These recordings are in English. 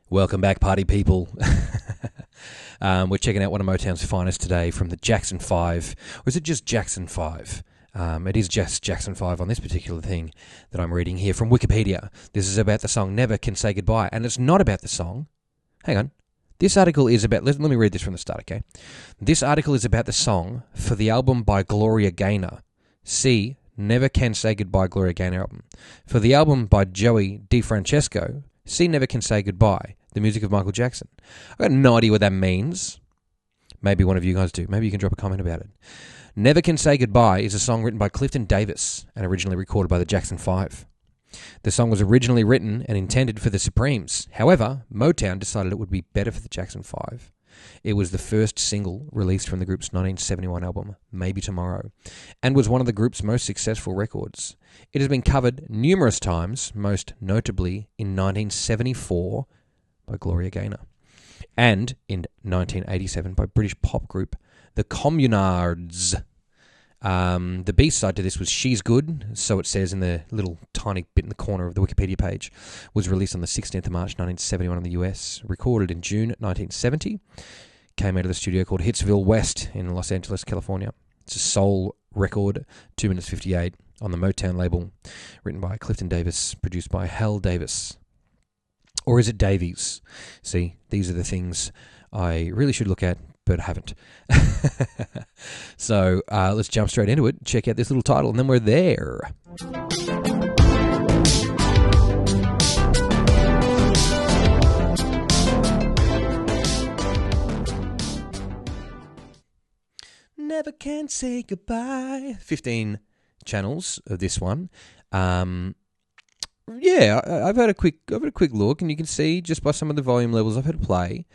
Welcome back, party people. We're checking out one of Motown's finest today from the Jackson 5. Or is it just Jackson 5? It is just Jackson 5 on this particular thing that I'm reading here from Wikipedia. This is about the song Never Can Say Goodbye. And it's not about the song. Hang on. This article is about... Let me read this from the start, okay? This article is about the song for the album by Gloria Gaynor. See Never Can Say Goodbye Gloria Gaynor album. For the album by Joey DeFrancesco... See Never Can Say Goodbye, the music of Michael Jackson. I've got no idea what that means. Maybe one of you guys do. Maybe you can drop a comment about it. Never Can Say Goodbye is a song written by Clifton Davis and originally recorded by the Jackson 5. The song was originally written and intended for the Supremes. However, Motown decided it would be better for the Jackson 5. It was the first single released from the group's 1971 album, Maybe Tomorrow, and was one of the group's most successful records. It has been covered numerous times, most notably in 1974 by Gloria Gaynor, and in 1987 by British pop group The Communards. The B-side to this was She's Good, so it says in the little tiny bit in the corner of the Wikipedia page, was released on the 16th of March 1971 in the US, recorded in June 1970, came out of the studio called Hitsville West in Los Angeles, California. It's a soul record, 2 minutes 58, on the Motown label, written by Clifton Davis, produced by Hal Davis. Or is it Davies? See, these are the things I really should look at, but haven't. So let's jump straight into it, check out this little title, and then we're there. Never Can Say Goodbye. 15 channels of this one. Yeah, I've had a quick look, and you can see just by some of the volume levels I've had to play.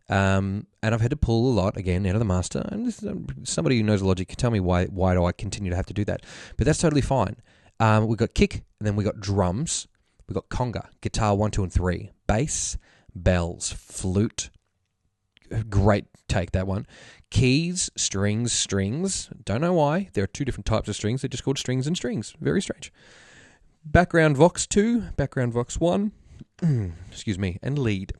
And I've had to pull a lot, again, out of the master. And this is, somebody who knows logic can tell me why do I continue to have to do that. But that's totally fine. We've got kick, and then we've got drums. We've got conga, guitar 1, 2, and 3. Bass, bells, flute. Great take, that one. Keys, strings. Don't know why. There are two different types of strings. They're just called strings and strings. Very strange. Background Vox 2, background Vox 1. Excuse me. And lead.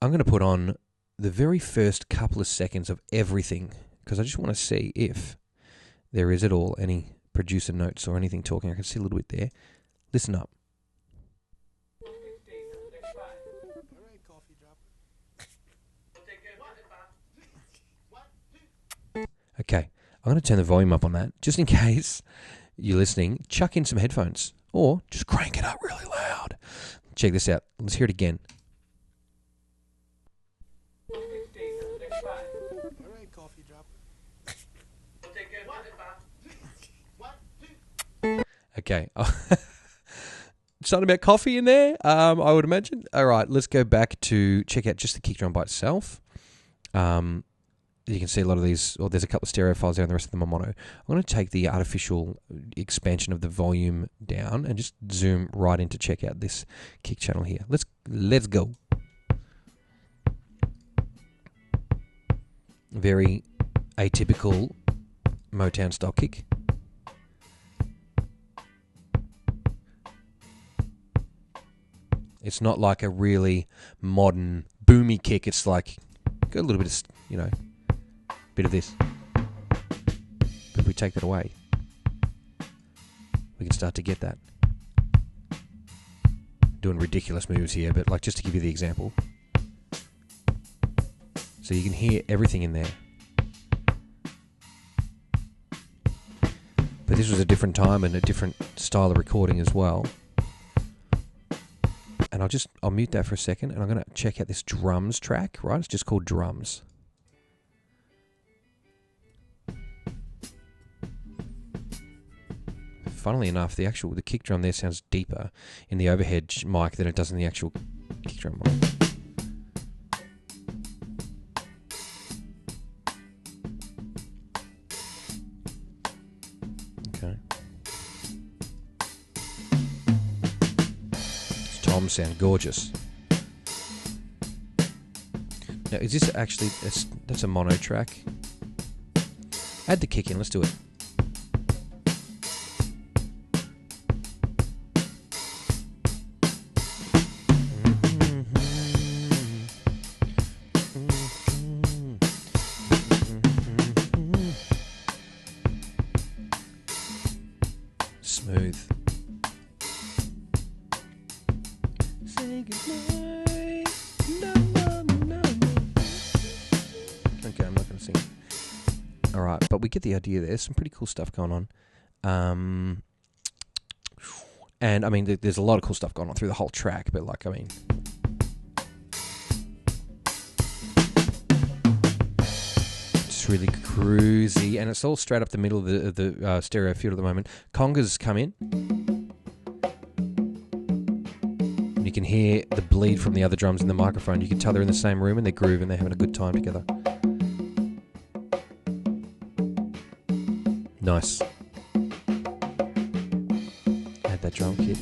I'm going to put on the very first couple of seconds of everything because I just want to see if there is at all any producer notes or anything talking. I can see a little bit there. Listen up. Okay, I'm going to turn the volume up on that just in case you're listening. Chuck in some headphones or just crank it up really loud. Check this out. Let's hear it again. Okay. Something about coffee in there, I would imagine. All right, let's go back to check out just the kick drum by itself. You can see a lot of these, or there's a couple of stereo files there and the rest of them are mono. I'm going to take the artificial expansion of the volume down and just zoom right in to check out this kick channel here. Let's go. Very atypical Motown style kick. It's not like a really modern boomy kick. It's like got a little bit of, bit of this. But if we take that away, we can start to get that. Doing ridiculous moves here, but like just to give you the example. So you can hear everything in there. But this was a different time and a different style of recording as well. And I'll mute that for a second, and I'm going to check out this drums track, right? It's just called drums. Funnily enough, the kick drum there sounds deeper in the overhead mic than it does in the actual kick drum mic. Okay. Toms sound gorgeous. Now, is this actually... That's a mono track. Add the kick in. Let's do it. say goodnight. No, no, no, no. Okay, I'm not going to sing. All right, but we get the idea. There's some pretty cool stuff going on. And, I mean, there's a lot of cool stuff going on through the whole track, but, like, I mean... It's really cruisy, and it's all straight up the middle of the stereo field at the moment. Congas come in. And you can hear the bleed from the other drums in the microphone. You can tell they're in the same room and they're grooving. They're having a good time together. Nice. Add that drum kit.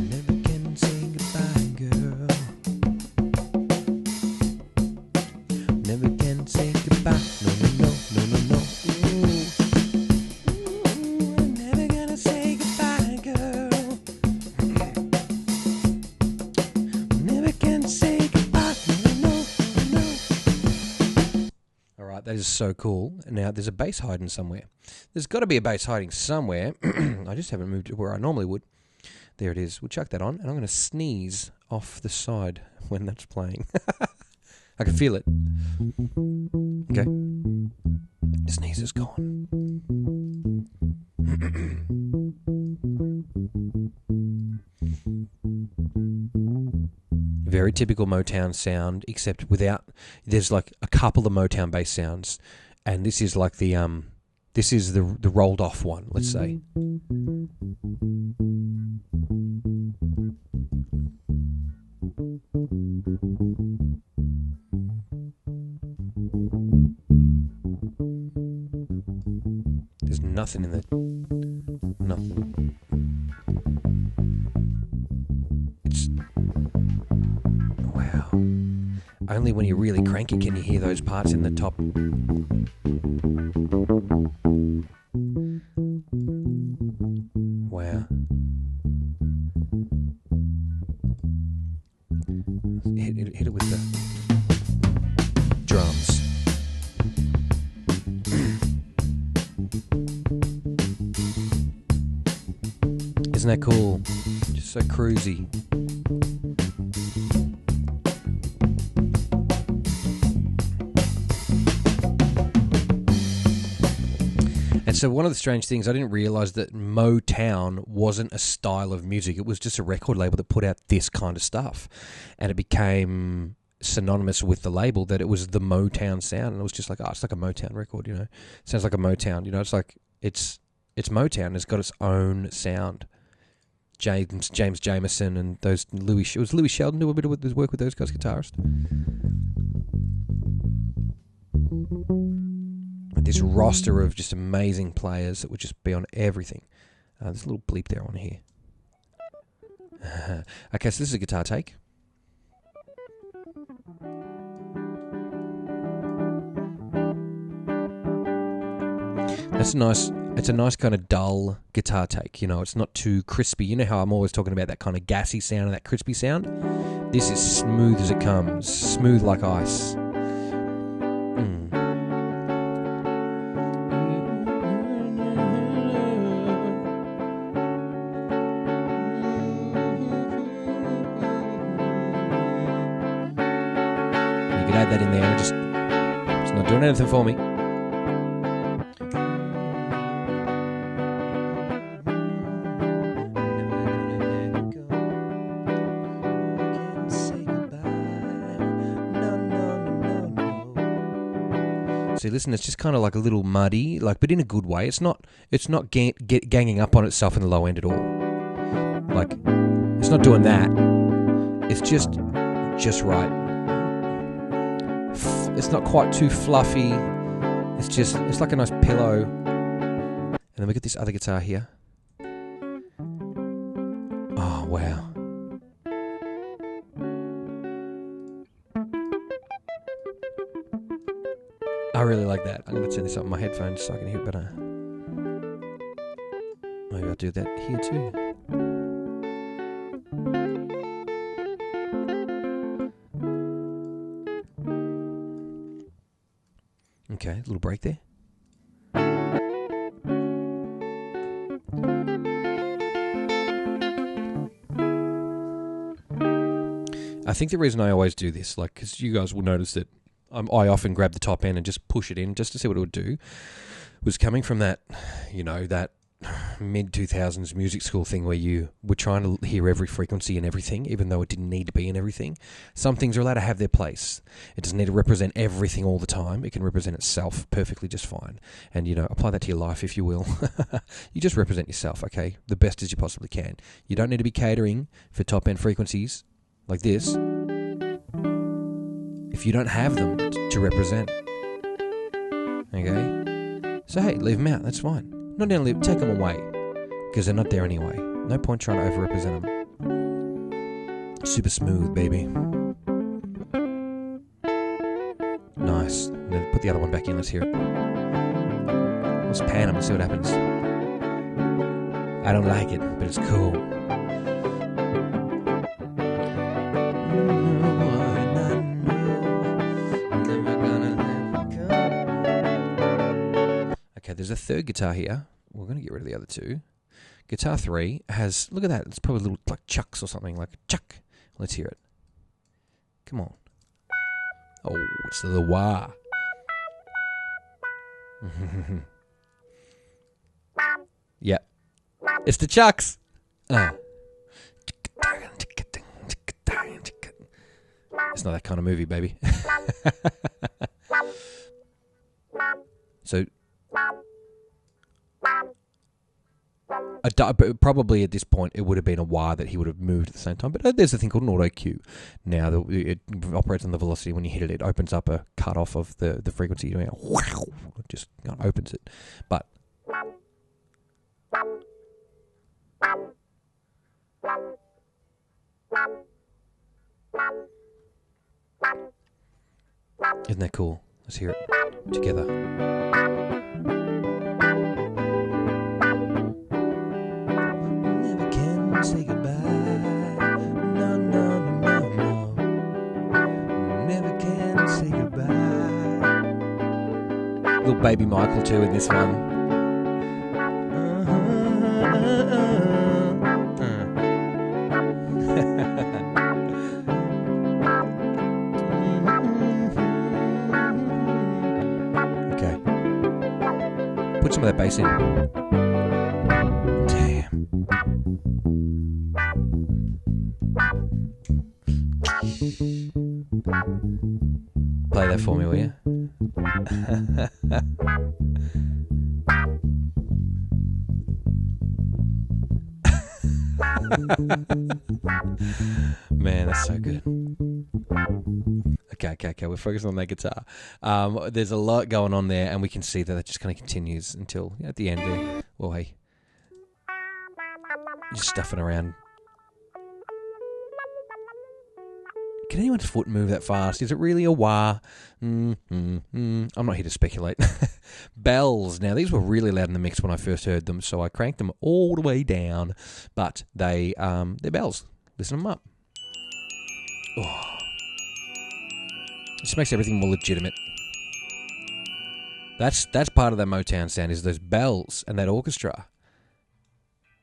Never can say goodbye, girl. Never can say goodbye. No, no, no, no, no, no. Ooh, I'm never gonna say goodbye, girl. Never can say goodbye. No, no, no, no. All right, that is so cool. Now, there's a bass hiding somewhere. There's got to be a bass hiding somewhere. I just haven't moved it where I normally would. There it is. We'll chuck that on, and I'm going to sneeze off the side when that's playing. I can feel it. Okay. The sneeze is gone. Very typical Motown sound, except without... There's like a couple of Motown bass sounds, and this is like the rolled off one, let's say. There's nothing in there. Nothing. It's... Wow. Only when you're really cranky can you hear those parts in the top. Wow. Hit it with the drums. Isn't that cool? Just so cruisy. And so one of the strange things, I didn't realise that Motown wasn't a style of music. It was just a record label that put out this kind of stuff. And it became synonymous with the label that it was the Motown sound. And it was just like, oh, it's like a Motown record, you know. It sounds like a Motown, you know. It's like, it's Motown. It's got its own sound. James Jamerson and those Louis Sheldon do a bit of his work with those guys, guitarists. This roster of just amazing players that would just be on everything. There's a little bleep there on here. Okay, so this is a guitar take. That's nice. It's a nice kind of dull guitar take, you know. It's not too crispy. You know how I'm always talking about that kind of gassy sound and that crispy sound? This is smooth as it comes. Smooth like ice. You could add that in there. It's not doing anything for me. See, listen, it's just kind of like a little muddy, like, but in a good way. It's not ganging up on itself in the low end at all. Like, it's not doing that. It's just right. It's not quite too fluffy. It's like a nice pillow. And then we get this other guitar here. Oh, wow. I really like that. I'm going to turn this up on my headphones so I can hear it better. Maybe I'll do that here too. Okay, a little break there. I think the reason I always do this, like, because you guys will notice that I often grab the top end and just push it in just to see what it would do, was coming from that, that mid-2000s music school thing where you were trying to hear every frequency in everything, even though it didn't need to be in everything. Some things are allowed to have their place. It doesn't need to represent everything all the time. It can represent itself perfectly just fine. And, apply that to your life, if you will. You just represent yourself, okay? The best as you possibly can. You don't need to be catering for top-end frequencies like this if you don't have them to represent. Okay? So, hey, leave them out. That's fine. Not only take them away, because they're not there anyway. No point trying to over-represent them. Super smooth, baby. Nice. Then put the other one back in. Let's hear it. Let's pan them and see what happens. I don't like it, but it's cool. Okay, there's a third guitar here. We're going to get rid of the other two. Guitar 3 has, look at that, it's probably little like chucks or something, like chuck. Let's hear it. Come on. Oh, it's the wah. Yep. It's the chucks. It's not that kind of movie, baby. So, probably at this point it would have been a wah that he would have moved at the same time. But there's a thing called an auto cue. Now it operates on the velocity. When you hit it, it opens up a cut off of the frequency. It just opens it. But isn't that cool? Let's hear it together. Never can say goodbye. No, no, no, no. Never can say goodbye. Little baby Michael too in this one. Put some of that bass in. Damn. Play that for me, will you? Man, that's so good. Okay. We're focusing on that guitar. There's a lot going on there, and we can see that just kind of continues until at the end there. Well, hey, just stuffing around. Can anyone's foot move that fast? Is it really a wah? I'm not here to speculate. Bells. Now, these were really loud in the mix when I first heard them, so I cranked them all the way down. But they're bells. Listen them up. Oh. It just makes everything more legitimate. That's part of that Motown sound, is those bells and that orchestra,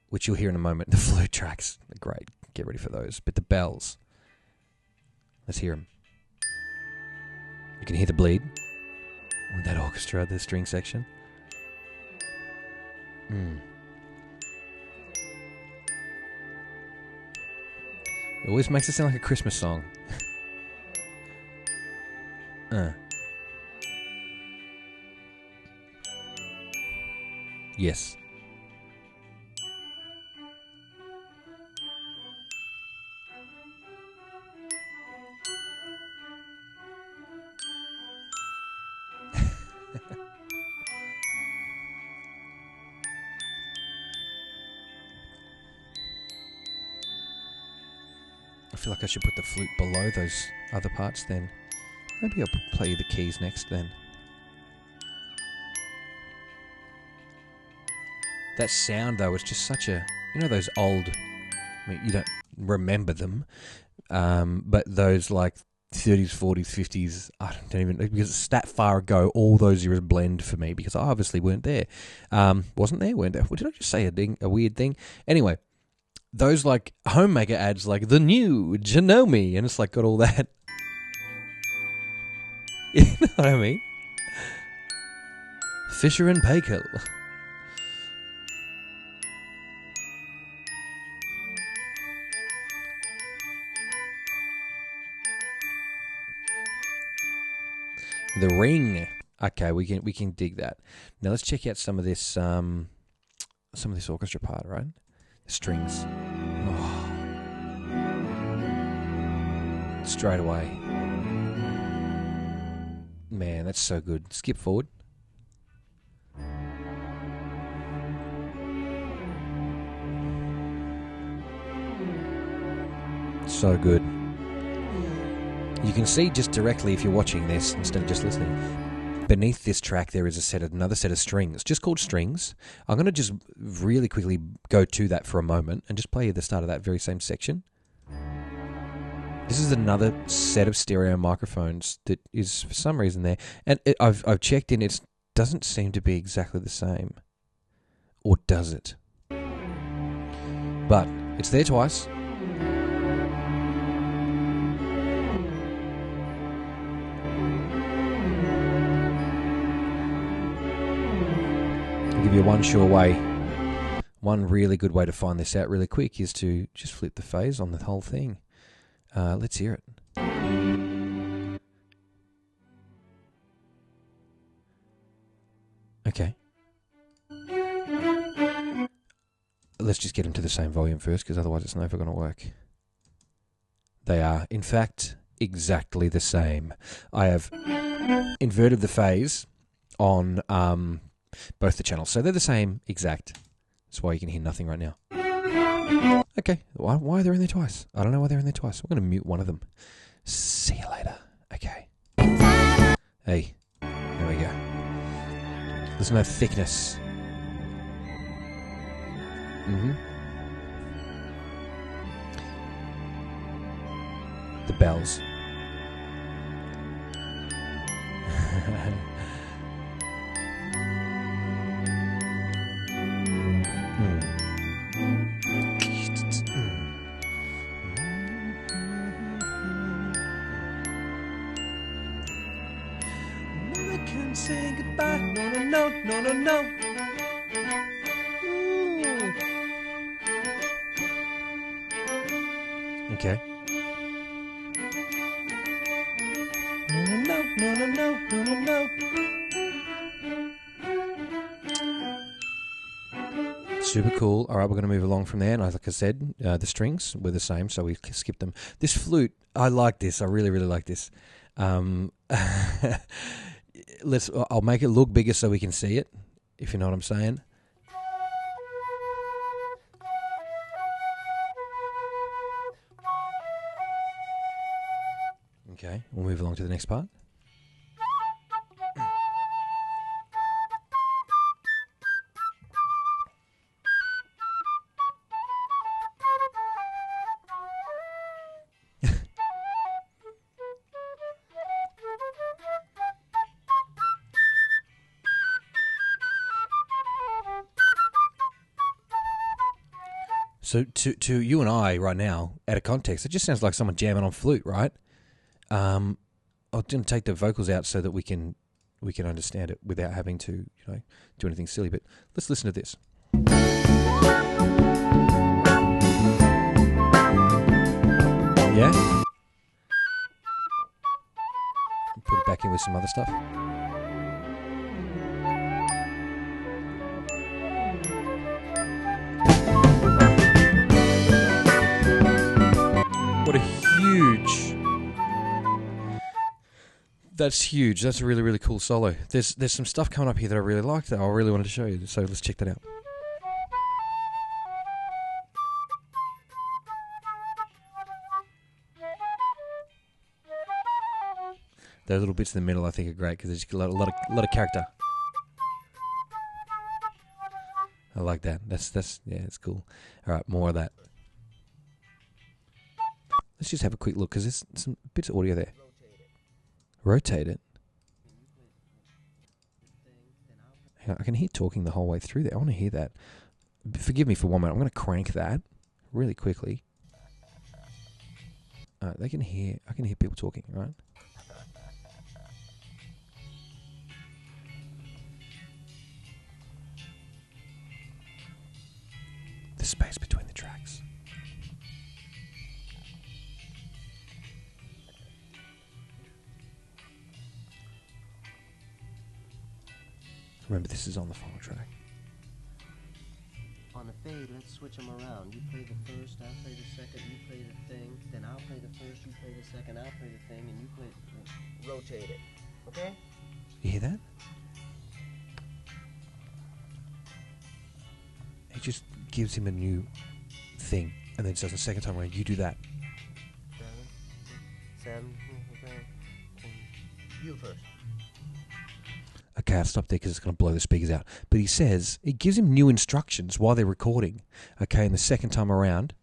which you'll hear in a moment. The flute tracks are great. Get ready for those. But the bells. Let's hear them. You can hear the bleed with that orchestra, the string section. It always makes it sound like a Christmas song. Yes. I feel like I should put the flute below those other parts then. Maybe I'll play you the keys next then. That sound though is just such a... You know those old... I mean, you don't remember them. But those like 30s, 40s, 50s... I don't even... Because it's that far ago, all those eras blend for me. Because I obviously weren't there. Wasn't there? Weren't there? What did I just say? A weird thing? Anyway... those like homemaker ads, like the new Janome, and it's like got all that. You know what I mean? Fisher and Paykel. The Ring. Okay, we can dig that. Now let's check out some of this orchestra part, right? The strings. Oh. Straight away. Man, that's so good. Skip forward. So good. You can see just directly if you're watching this instead of just listening. Beneath this track there is another set of strings, just called strings. I'm going to just really quickly go to that for a moment and just play you the start of that very same section. This is another set of stereo microphones that is for some reason there, and I've checked in. It doesn't seem to be exactly the same, or does it? But it's there twice. I'll give you one sure way. One really good way to find this out really quick is to just flip the phase on the whole thing. Let's hear it. Okay. Let's just get them to the same volume first, because otherwise it's never going to work. They are, in fact, exactly the same. I have inverted the phase on both the channels, so they're the same exact. That's why you can hear nothing right now. Okay, why are they in there twice? I don't know why they're in there twice. I'm going to mute one of them. See you later. Okay. Hey, there we go. There's no thickness. The bells. Say goodbye. No, no, no, no, no, no. Okay. No, no, no, no, no, no, no, no. Super cool. All right, we're going to move along from there. And like I said, the strings were the same, so we skipped them. This flute, I like this. I really, really like this. I'll make it look bigger so we can see it, if you know what I'm saying. Okay, we'll move along to the next part. So to you and I right now, out of context, it just sounds like someone jamming on flute, right? I'm going to take the vocals out so that we can understand it without having to, do anything silly. But let's listen to this. Yeah? Put it back in with some other stuff. What a huge... That's huge. That's a really, really cool solo. There's some stuff coming up here that I really like that I really wanted to show you. So let's check that out. Those little bits in the middle I think are great because there's a lot of character. I like that. That's it's cool. All right, more of that. Let's just have a quick look because there's some bits of audio there. Rotate it. Hang on, I can hear talking the whole way through there. I want to hear that. Forgive me for 1 minute. I'm going to crank that really quickly. I can hear people talking, right? The space between the tracks. Remember, this is on the final track. On the fade, let's switch them around. You play the first, I'll play the second, you play the thing, then I'll play the first, you play the second, I'll play the thing, and you play... rotate it. Okay? You hear that? He just gives him a new thing, and then says the second time around, you do that. 7, you first. Okay, I'll stop there because it's going to blow the speakers out. But he says, it gives him new instructions while they're recording. Okay, and the second time around...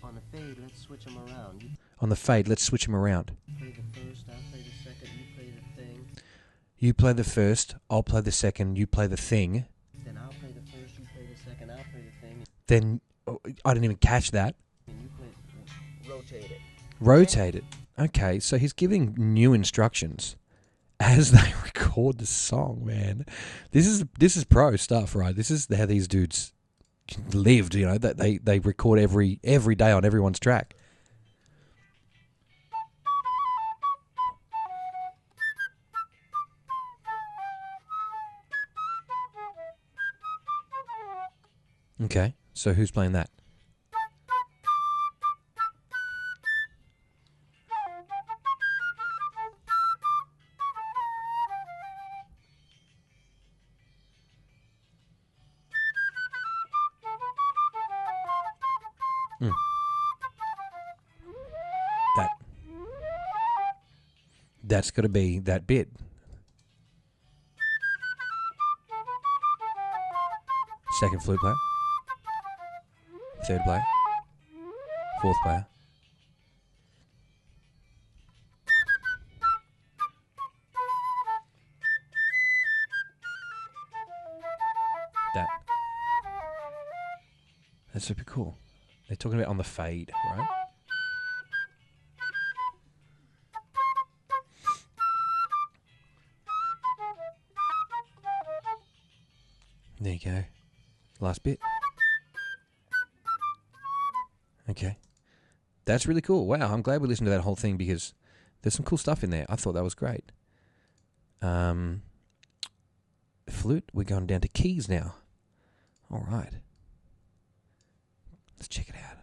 On the fade, let's switch them around. On the fade, let's switch him around. Play the first, I'll play the second, you play the thing. You play the first, I'll play the second, you play the thing. Then I'll play the first, you play the second, I'll play the thing. Then, I didn't even catch that. And you play... rotate it. Rotate it. Okay, so he's giving new instructions as they record the song, man. This is pro stuff, right? This is how these dudes lived, you know, that they record every day on everyone's track. Okay, so who's playing that? That's got to be that bit. Second flute player. Third player. Fourth player. That. That's super cool. They're talking about on the fade, right? There you go. Last bit. Okay. That's really cool. Wow, I'm glad we listened to that whole thing because there's some cool stuff in there. I thought that was great. Flute, we're going down to keys now. All right. Let's check it out.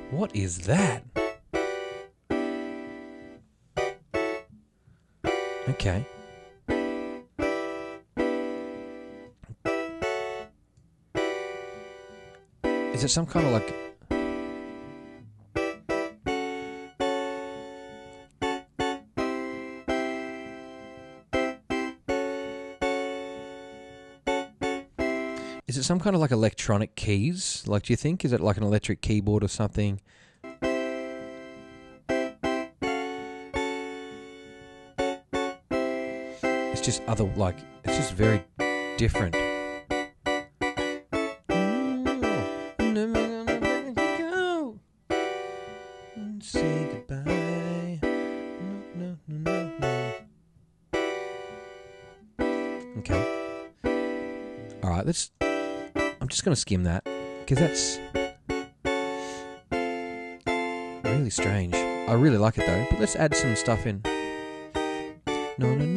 What is that? Okay. Is it some kind of like... Is it some kind of like electronic keys? Like, do you think? Is it like an electric keyboard or something? It's just other, like, it's just very different. Never gonna let you go and say goodbye. No. Okay. All right, I'm just going to skim that because that's really strange. I really like it though, but let's add some stuff in. No. Never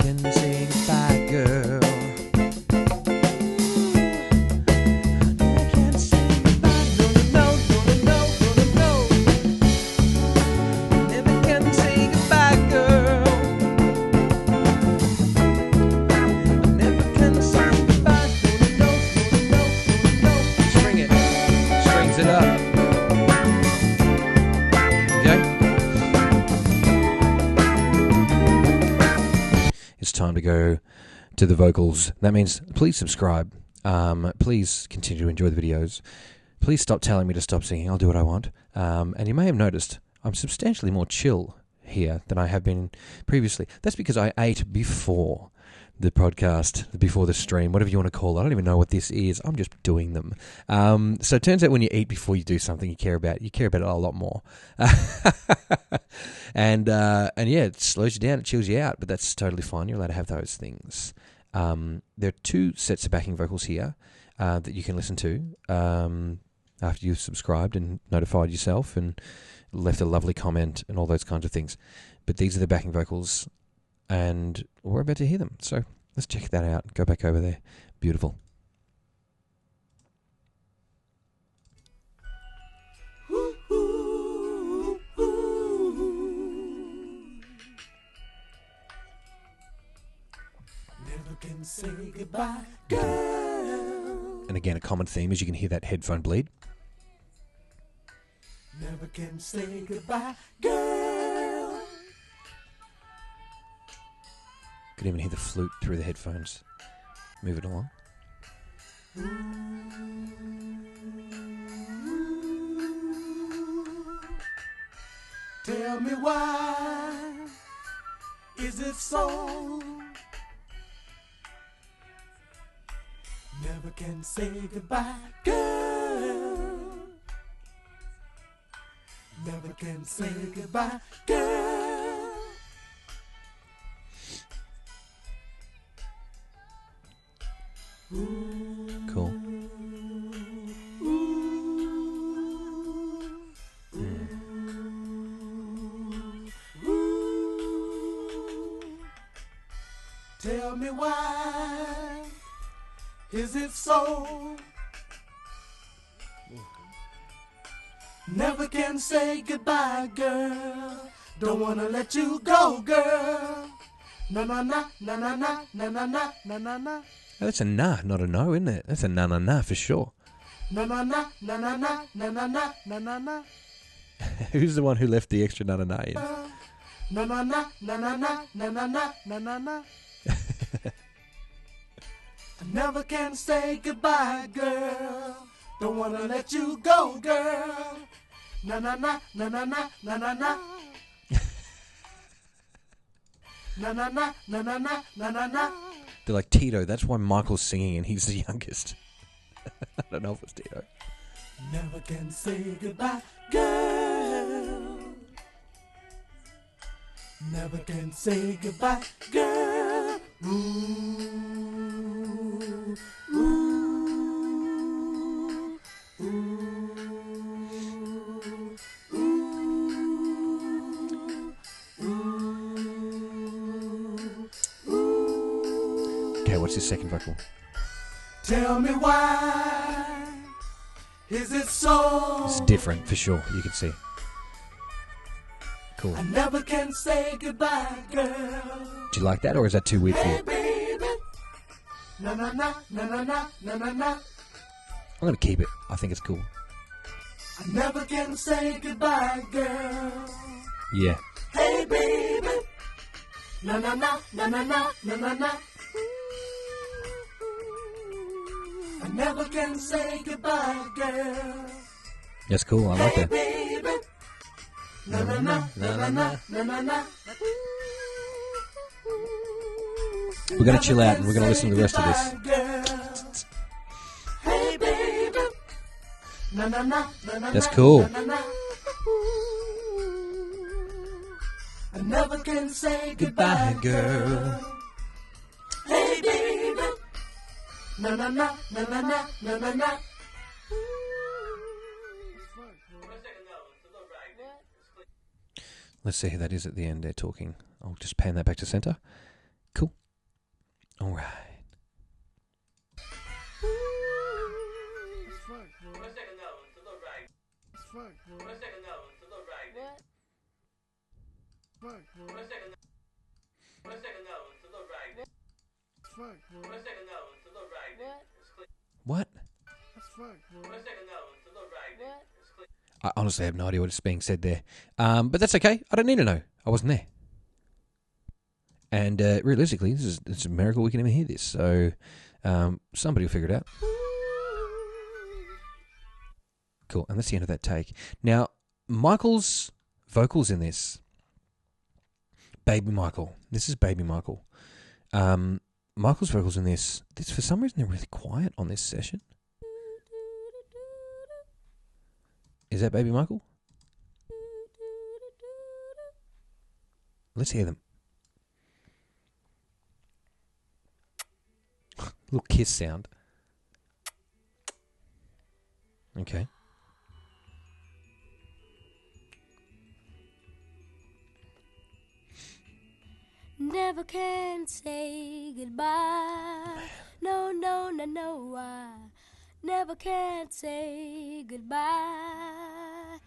can say goodbye, girl. Never can say goodbye. No. Never can say goodbye, girl. Never can say goodbye. No. String it. Strings it up. It's time to go to the vocals. That means please subscribe. Please continue to enjoy the videos. Please stop telling me to stop singing. I'll do what I want. And you may have noticed I'm substantially more chill here than I have been previously. That's because I ate before the podcast, before the stream, whatever you want to call it. I don't even know what this is. I'm just doing them. So it turns out when you eat before you do something you care about it a lot more. And yeah, it slows you down, it chills you out, but that's totally fine. You're allowed to have those things. There are 2 sets of backing vocals here that you can listen to after you've subscribed and notified yourself and left a lovely comment and all those kinds of things. But these are the backing vocals, and we're about to hear them. So let's check that out. Go back over there. Beautiful. Never can say goodbye, girl. And again, a common theme is you can hear that headphone bleed. Never can say goodbye, girl. Could even hear the flute through the headphones. Move it along. Tell me why is it so? Never can say goodbye, girl. Never can say goodbye, girl. Cool. Tell me why is it so? Never can say goodbye, girl. Don't wanna let you go, girl. Na na na na na na na na na na na na. Oh, that's a nah, not a no, isn't it? That's a na na na for sure. Na na na na na na na na na na na na. Who's the one who left the extra na na na in? Na na na na na na na na na na na na. I never can say goodbye, girl. Don't wanna let you go, girl. Na na na na na na na na na. Na na na na na na na na na. They're like, Tito, that's why Michael's singing and he's the youngest. I don't know if it's Tito. Never can say goodbye, girl. Never can say goodbye, girl. Ooh, ooh, ooh, ooh, ooh. Okay, what's his second vocal? Tell me why is it so? It's different for sure, you can see. Cool. I never can say goodbye, girl. Do you like that, or is that too weird for Hey, you? baby. Na na na na na na na na na. I'm going to keep it. I think it's cool. I never can say goodbye, girl. Yeah. Hey, baby. Na na na na na na na na na. I never can say goodbye, girl. That's cool. I like Hey, that. baby. Na na na na na na na na na. We're going to chill out and we're going to listen to the rest of this. Hey, baby. Na na na na na. That's cool. na, na, na. I never can say goodbye, girl. Hey, baby. Na na na na na na na na na. Let's see who that is at the end. They're talking. I'll just pan that back to center. Cool. All right. What? I honestly have no idea what's being said there. But that's okay. I don't need to know. I wasn't there. And realistically, it's a miracle we can even hear this. So somebody will figure it out. Cool. And that's the end of that take. Now, Michael's vocals in this Baby Michael. This is Baby Michael. Michael's vocals in this. For some reason, they're really quiet on this session. Is that Baby Michael? Let's hear them. Little kiss sound. Okay. Never can say goodbye. No, no, no, no, I never can say goodbye.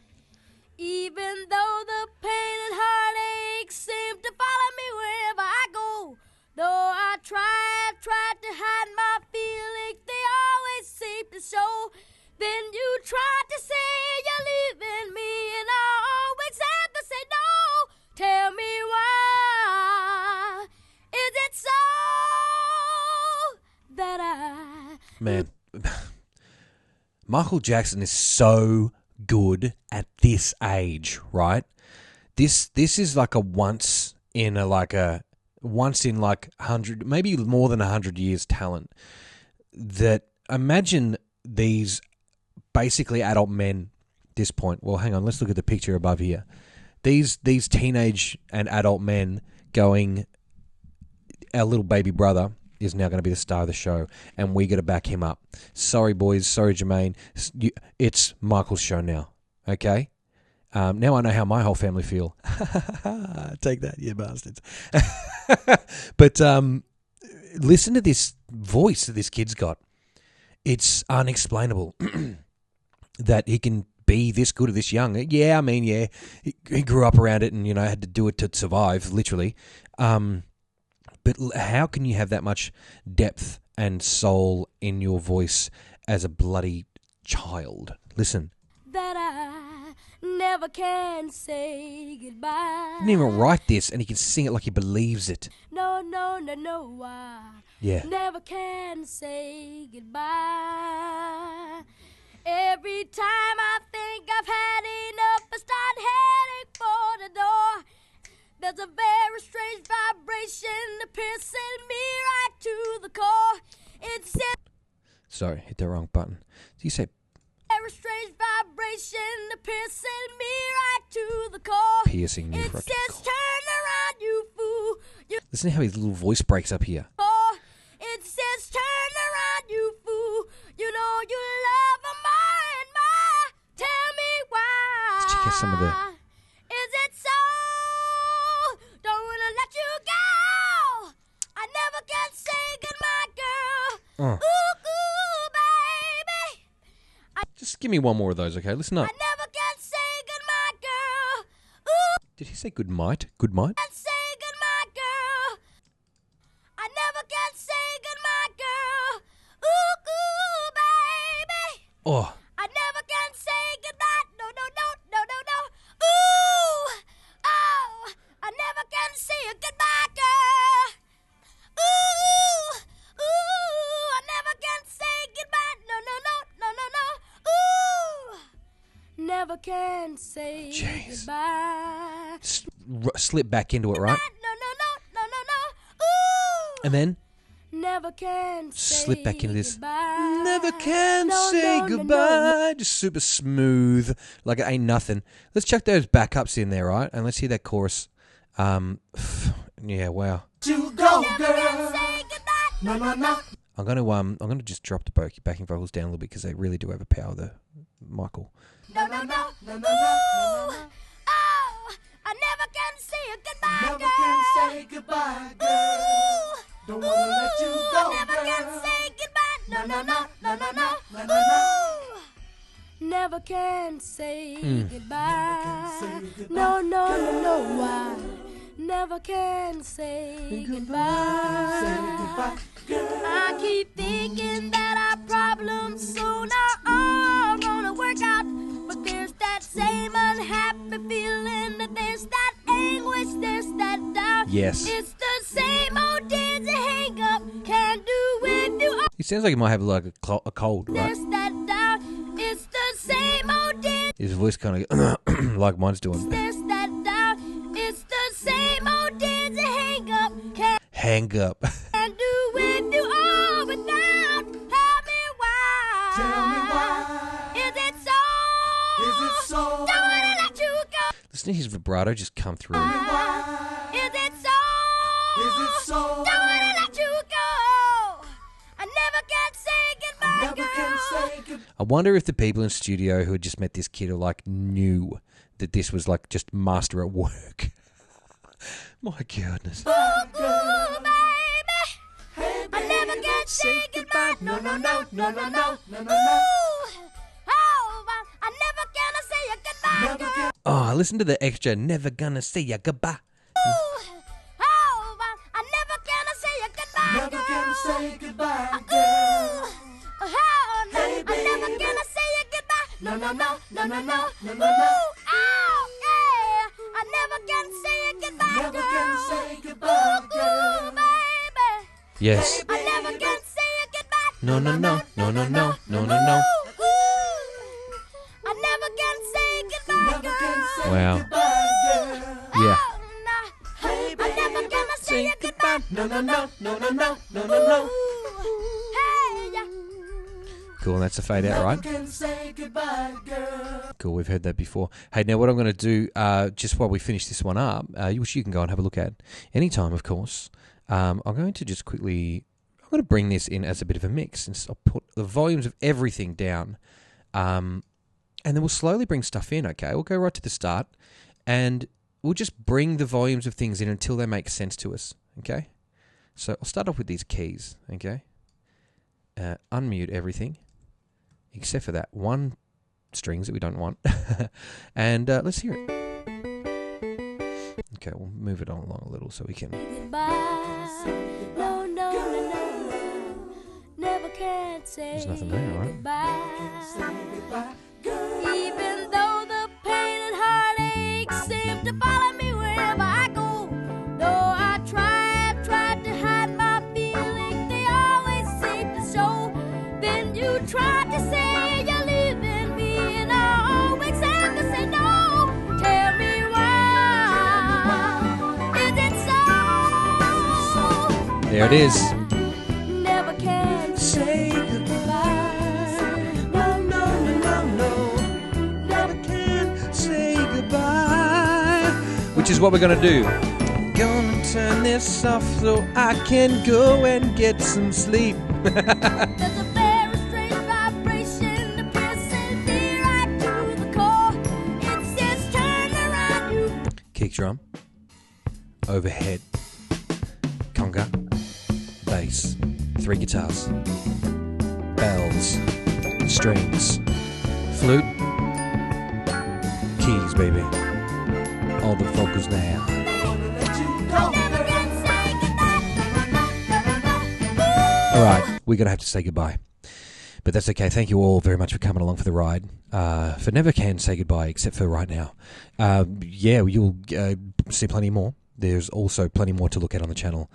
Even though the pain and heartache seem to follow me wherever I go. Though I tried to hide my feelings, they always seem to show. Then you tried to say you're leaving me, and I always have to say no. Tell me why is it so that I... Man, Michael Jackson is so good at this age, right? This is like a once in 100, maybe more than 100 years talent. That imagine these basically adult men at this point. Well, hang on, let's look at the picture above here. These teenage and adult men going, our little baby brother is now going to be the star of the show, and we got to back him up. Sorry, boys. Sorry, Jermaine. It's Michael's show now. Okay? Now I know how my whole family feel. Take that, you bastards. But listen to this voice that this kid's got. It's unexplainable that he can be this good or this young. Yeah, I mean, yeah, he grew up around it and, had to do it to survive, literally. But how can you have that much depth and soul in your voice as a bloody child? Listen. That I never can say goodbye. He didn't even write this, and he can sing it like he believes it. No, no, no, no, I never can say goodbye. Every time I think I've had enough, I start heading for the door. There's a very strange vibration piercing me right to the core. It says... Sorry, hit the wrong button. Did you say... Very strange vibration piercing me right to the core. Piercing me right to the core. It says, turn around, you fool. Listen to how his little voice breaks up here. It says, turn around, you fool. You know you love her more and more. Tell me why. Let's check out some of the... Is it so? Don't wanna let you go. I never can say goodbye, girl. Ooh, ooh, baby. Just give me one more of those, okay? Listen up. I never can say goodbye, girl. Ooh. Did he say good might? Good might? Can say goodbye, girl. I never can say goodbye, girl. Ooh, ooh, baby. Oh. I never can say goodbye. No, no, no, no, no, no. Ooh, oh, I never can say a goodbye, girl. Ooh, ooh, I never can say goodbye. No, no, no, no, no, no. Ooh, never can say goodbye. Slip back into it, right? No, no, no, no, no, no. Ooh, And then never can say slip back into this. goodbye. Never can No, say no, no, goodbye. no. Just super smooth, like it ain't nothing. Let's chuck those backups in there, right? And let's hear that chorus. Yeah, wow. To go, Never girl. can say goodbye. No, no, no. I'm gonna just drop the backing vocals down a little bit because they really do overpower the Michael. No, no, no, no, no, no, no, no. Oh, I never can say a goodbye, Never girl. can say goodbye, girl. Don't wanna let you go, I never can girl. say goodbye. No, no, no, no, no, no, no, no, no. Never can say goodbye. say goodbye, No, no, no, no, I never can say goodbye. Say goodbye, girl. I keep thinking that our problems soon are all gonna work out. But there's that same unhappy feeling, that there's that anguish, there's that doubt. Yes. It's the same old dizzy hang up, can't do with you. He sounds like he might have like a cold, right? There's that doubt, it's the same old dizzy. His voice kind of like mine's doing. There's that doubt, it's the same old dizzy. hang up. And do with you all without. Tell me why. Tell me why. Is it so? Is it so? Don't wanna let you go. Listen to his vibrato just come through. Why? Is it so? Is it so? Don't wanna let you go. I never can say goodbye, Never girl. can say goodbye. I wonder if the people in studio who had just met this kid are like knew that this was like just master at work. My goodness. Ooh, baby. Hey, I never can say goodbye. No, no, no, no, no, no, no, no, no. Oh, I never gonna say a goodbye, Never girl. can. Oh, listen to the extra. Never gonna say ya goodbye. Oh, I never gonna say a goodbye, Never girl. can say goodbye, girl. Oh, no, Hey, I never baby. gonna say a goodbye. No, no, no, no, no, no, no, no, Ooh, no. oh, yeah. I never can say a goodbye, Never girl. can say goodbye, Ooh, girl. baby. Yes. I never can say a goodbye. No, no, no, no, no, no, no, no, no. Ooh, I never can say goodbye, Never can girl. say Wow. goodbye, girl. Yeah. Oh, no. Hey, I never gonna say a goodbye. No, no, no, no, no, no, no, no, no. Hey, yeah. Cool. And that's a fade out, right? Never can say goodbye, girl. Cool. We've heard that before. Hey, now what I'm going to do, just while we finish this one up, which you can go and have a look at anytime, of course. I'm going to just quickly, I'm going to bring this in as a bit of a mix, and I'll put the volumes of everything down, and then we'll slowly bring stuff in. Okay, we'll go right to the start, and we'll just bring the volumes of things in until they make sense to us. Okay, so I'll start off with these keys. Okay, unmute everything except for that one strings that we don't want, and let's hear it. Okay, we'll move it on along a little so we can. Goodbye. No, no, no, no. Never can say There's nothing there, right? goodbye. Even though the pain and heartache seem to follow me wherever I go. Though I tried to hide my feelings, they always seem to show. Then you tried to say you're leaving me, and I always have to say no. Tell me why. Is it so? There it is. Never can say goodbye. No, no, no, no. Never can say goodbye. Which is what we're going to do. Gonna turn this off so I can go and get some sleep. There's a very strange vibration, the piercing me right to the core. It says turn around, you. Kick drum, overhead, conga, bass, 3 guitars, bells, strings, flute, keys, baby. All the vocals now. Never can say goodbye. All right, we're going to have to say goodbye. But that's okay. Thank you all very much for coming along for the ride. For never can say goodbye except for right now. Yeah, you'll see plenty more. There's also plenty more to look at on the channel.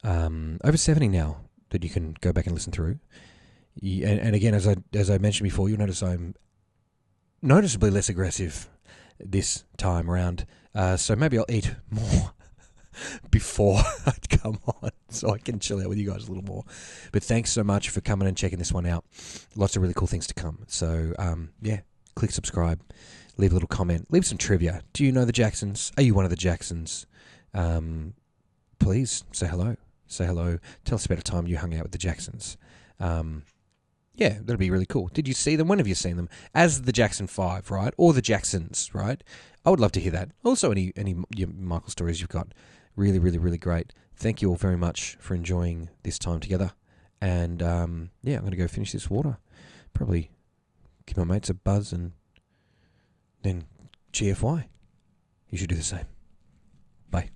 Over 70 now that you can go back and listen through. And again, as I mentioned before, you'll notice I'm noticeably less aggressive this time around. So maybe I'll eat more before I come on so I can chill out with you guys a little more. But thanks so much for coming and checking this one out. Lots of really cool things to come. So, yeah, click subscribe, leave a little comment, leave some trivia. Do you know the Jacksons? Are you one of the Jacksons? Please say hello. Say hello. Tell us about a time you hung out with the Jacksons. Yeah, that'd be really cool. Did you see them? When have you seen them? As the Jackson 5, right? Or the Jacksons, right? I would love to hear that. Also, any Michael stories you've got. Really, really, really great. Thank you all very much for enjoying this time together. And, yeah, I'm going to go finish this water. Probably give my mates a buzz and then GFY. You should do the same. Bye.